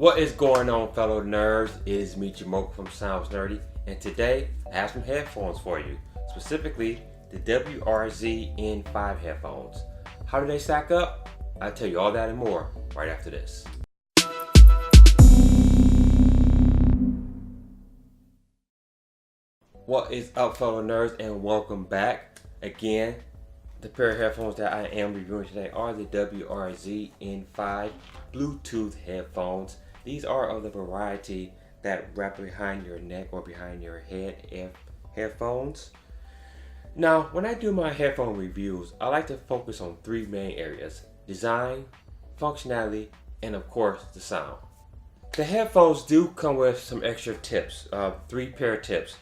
What is going on, fellow nerds? It is me, Jamoke from Sounds Nerdy, and today I have some headphones for you, specifically the WRZ N5 headphones. How do they stack up? I'll tell you all that and more right after this. What is up, fellow nerds, and welcome back. Again, the pair of headphones that I am reviewing today are the WRZ N5 Bluetooth headphones. These are of the variety that wrap behind your neck or behind your head headphones. Now, when I do my headphone reviews, I like to focus on three main areas: design, functionality, and of course, the sound. The headphones do come with some extra tips, three pair of tips: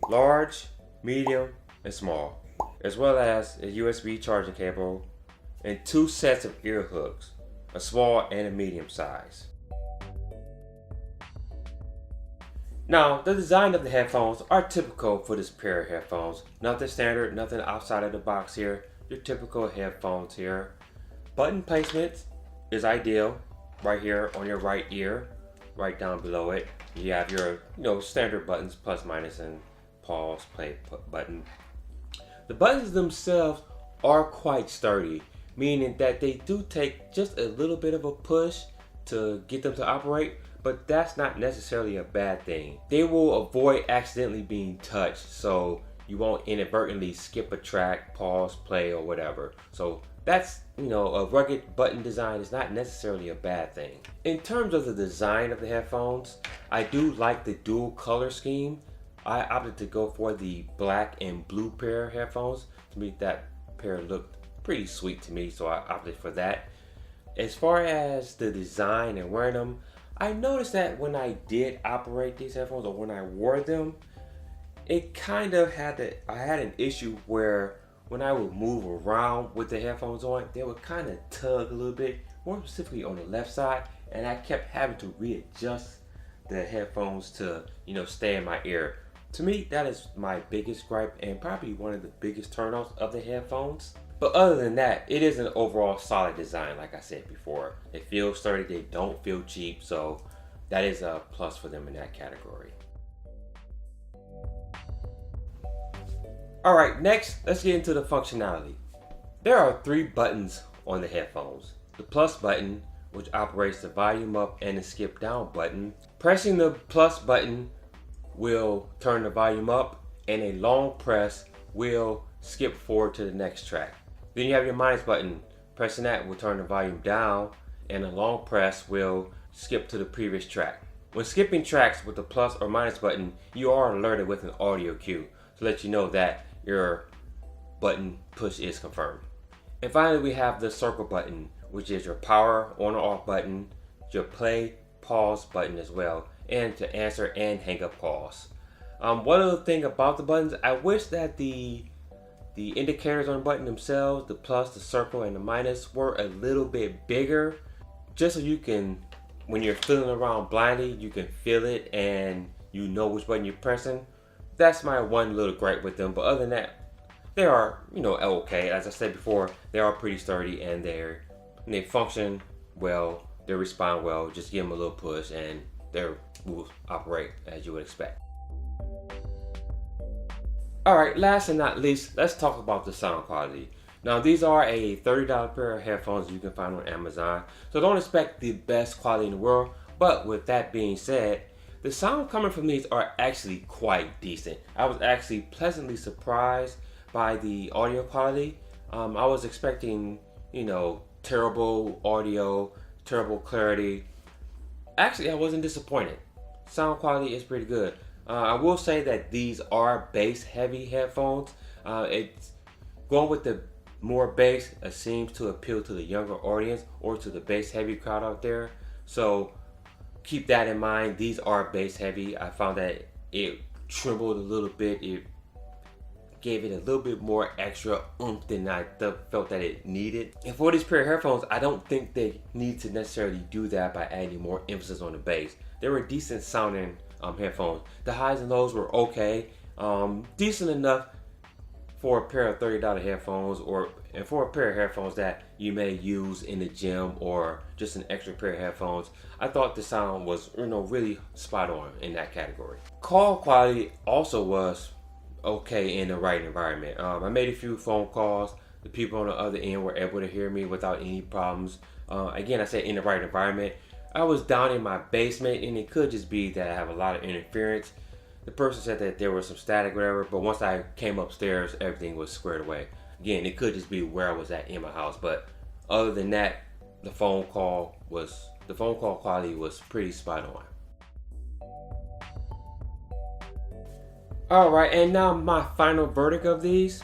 large, medium, and small, as well as a USB charging cable and two sets of ear hooks, a small and a medium size. Now, the design of the headphones are typical for this pair of headphones. Nothing standard, nothing outside of the box here. Your typical headphones here. Button placement is ideal right here on your right ear, right down below it. You have your standard buttons, plus, minus, and pause, play button. The buttons themselves are quite sturdy, meaning that they do take just a little bit of a push to get them to operate, but that's not necessarily a bad thing. They will avoid accidentally being touched, so you won't inadvertently skip a track, pause, play, or whatever. So that's, a rugged button design is not necessarily a bad thing. In terms of the design of the headphones, I do like the dual color scheme. I opted to go for the black and blue pair of headphones. To me, that pair looked pretty sweet to me, so I opted for that. As far as the design and wearing them, I noticed that when I did operate these headphones, or when I wore them, it kind of I had an issue where when I would move around with the headphones on, they would kind of tug a little bit, more specifically on the left side, and I kept having to readjust the headphones to, stay in my ear. To me, that is my biggest gripe and probably one of the biggest turnoffs of the headphones. But other than that, it is an overall solid design, like I said before. They feel sturdy, they don't feel cheap, so that is a plus for them in that category. Alright, next, let's get into the functionality. There are three buttons on the headphones. The plus button, which operates the volume up and the skip down button. Pressing the plus button will turn the volume up, and a long press will skip forward to the next track. Then you have your minus button. Pressing that will turn the volume down, and a long press will skip to the previous track. When skipping tracks with the plus or minus button, you are alerted with an audio cue to let you know that your button push is confirmed. And finally, we have the circle button, which is your power on or off button, your play, pause button as well, and to answer and hang up calls. One other thing about the buttons, I wish that the indicators on the button themselves, the plus, the circle, and the minus, were a little bit bigger, just so you can, when you're fiddling around blindly, you can feel it and you know which button you're pressing. That's my one little gripe with them, but other than that, they are, okay. As I said before, they are pretty sturdy and they function well, they respond well. Just give them a little push and they will operate as you would expect. Alright, last and not least, let's talk about the sound quality. Now, these are a $30 pair of headphones you can find on Amazon, so don't expect the best quality in the world, but with that being said, the sound coming from these are actually quite decent. I was actually pleasantly surprised by the audio quality. I was expecting, terrible audio, terrible clarity. Actually, I wasn't disappointed. Sound quality is pretty good. I will say that these are bass heavy headphones. It's going with the more bass seems to appeal to the younger audience or to the bass heavy crowd out there. So keep that in mind. These are bass heavy. I found that it trembled a little bit. It gave it a little bit more extra oomph than I felt that it needed. And for this pair of headphones, I don't think they need to necessarily do that by adding more emphasis on the bass. They were decent sounding headphones. The highs and lows were okay, decent enough for a pair of $30 headphones, and for a pair of headphones that you may use in the gym or just an extra pair of headphones, I thought the sound was, really spot on in that category. Call quality also was okay in the right environment. I made a few phone calls. The people on the other end were able to hear me without any problems. Again, I said in the right environment. I was down in my basement, and it could just be that I have a lot of interference. The person said that there was some static, whatever, but once I came upstairs, everything was squared away. Again, it could just be where I was at in my house, but other than that, the phone call quality was pretty spot on. Alright, and now my final verdict of these.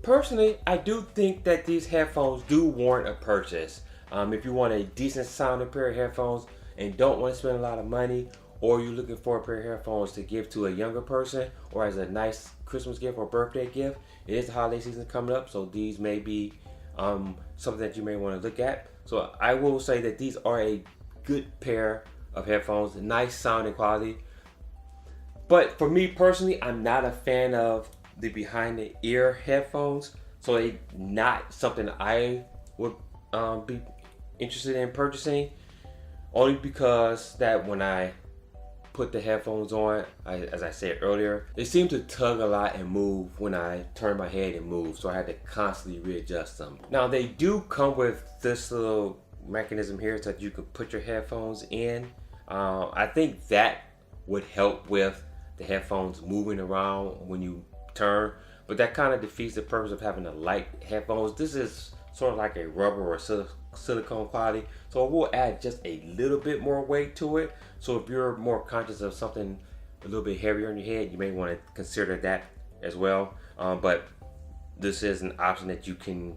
Personally, I do think that these headphones do warrant a purchase. If you want a decent sounding pair of headphones and don't want to spend a lot of money, or you're looking for a pair of headphones to give to a younger person or as a nice Christmas gift or birthday gift, it is the holiday season coming up, so these may be something that you may want to look at. So I will say that these are a good pair of headphones, nice sounding quality. But for me personally, I'm not a fan of the behind the ear headphones, so they not something I would be interested in purchasing, only because that when I put the headphones on, as I said earlier, they seem to tug a lot and move when I turn my head and move, so I had to constantly readjust them. Now they do come with this little mechanism here so that you could put your headphones in. I think that would help with the headphones moving around when you turn, but that kind of defeats the purpose of having the light headphones. This is sort of like a rubber or silicone quality, so it will add just a little bit more weight to it. So if you're more conscious of something a little bit heavier in your head, you may want to consider that as well. But this is an option that you can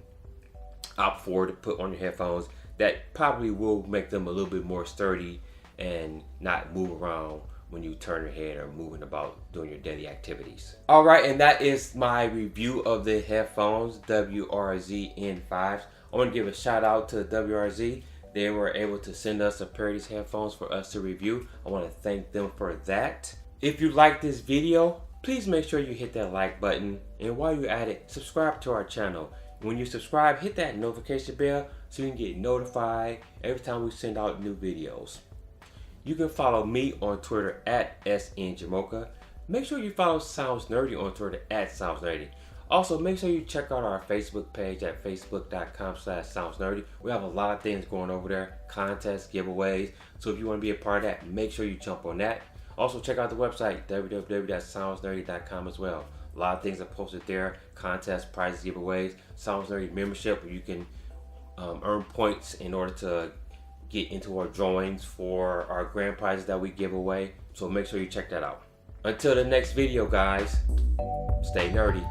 opt for to put on your headphones that probably will make them a little bit more sturdy and not move around when you turn your head or moving about doing your daily activities. Alright, and that is my review of the headphones, WRZ N5s. I want to give a shout out to WRZ. They were able to send us a pair of these headphones for us to review. I want to thank them for that. If you like this video, please make sure you hit that like button. And while you're at it, subscribe to our channel. When you subscribe, hit that notification bell so you can get notified every time we send out new videos. You can follow me on Twitter at SNJamocha. Make sure you follow Sounds Nerdy on Twitter at Sounds Nerdy. Also, make sure you check out our Facebook page at facebook.com/soundsnerdy. We have a lot of things going over there, contests, giveaways. So if you want to be a part of that, make sure you jump on that. Also, check out the website, www.soundsnerdy.com as well. A lot of things are posted there, contests, prizes, giveaways. Sounds Nerdy membership, where you can earn points in order to get into our drawings for our grand prizes that we give away. So make sure you check that out. Until the next video, guys, stay nerdy.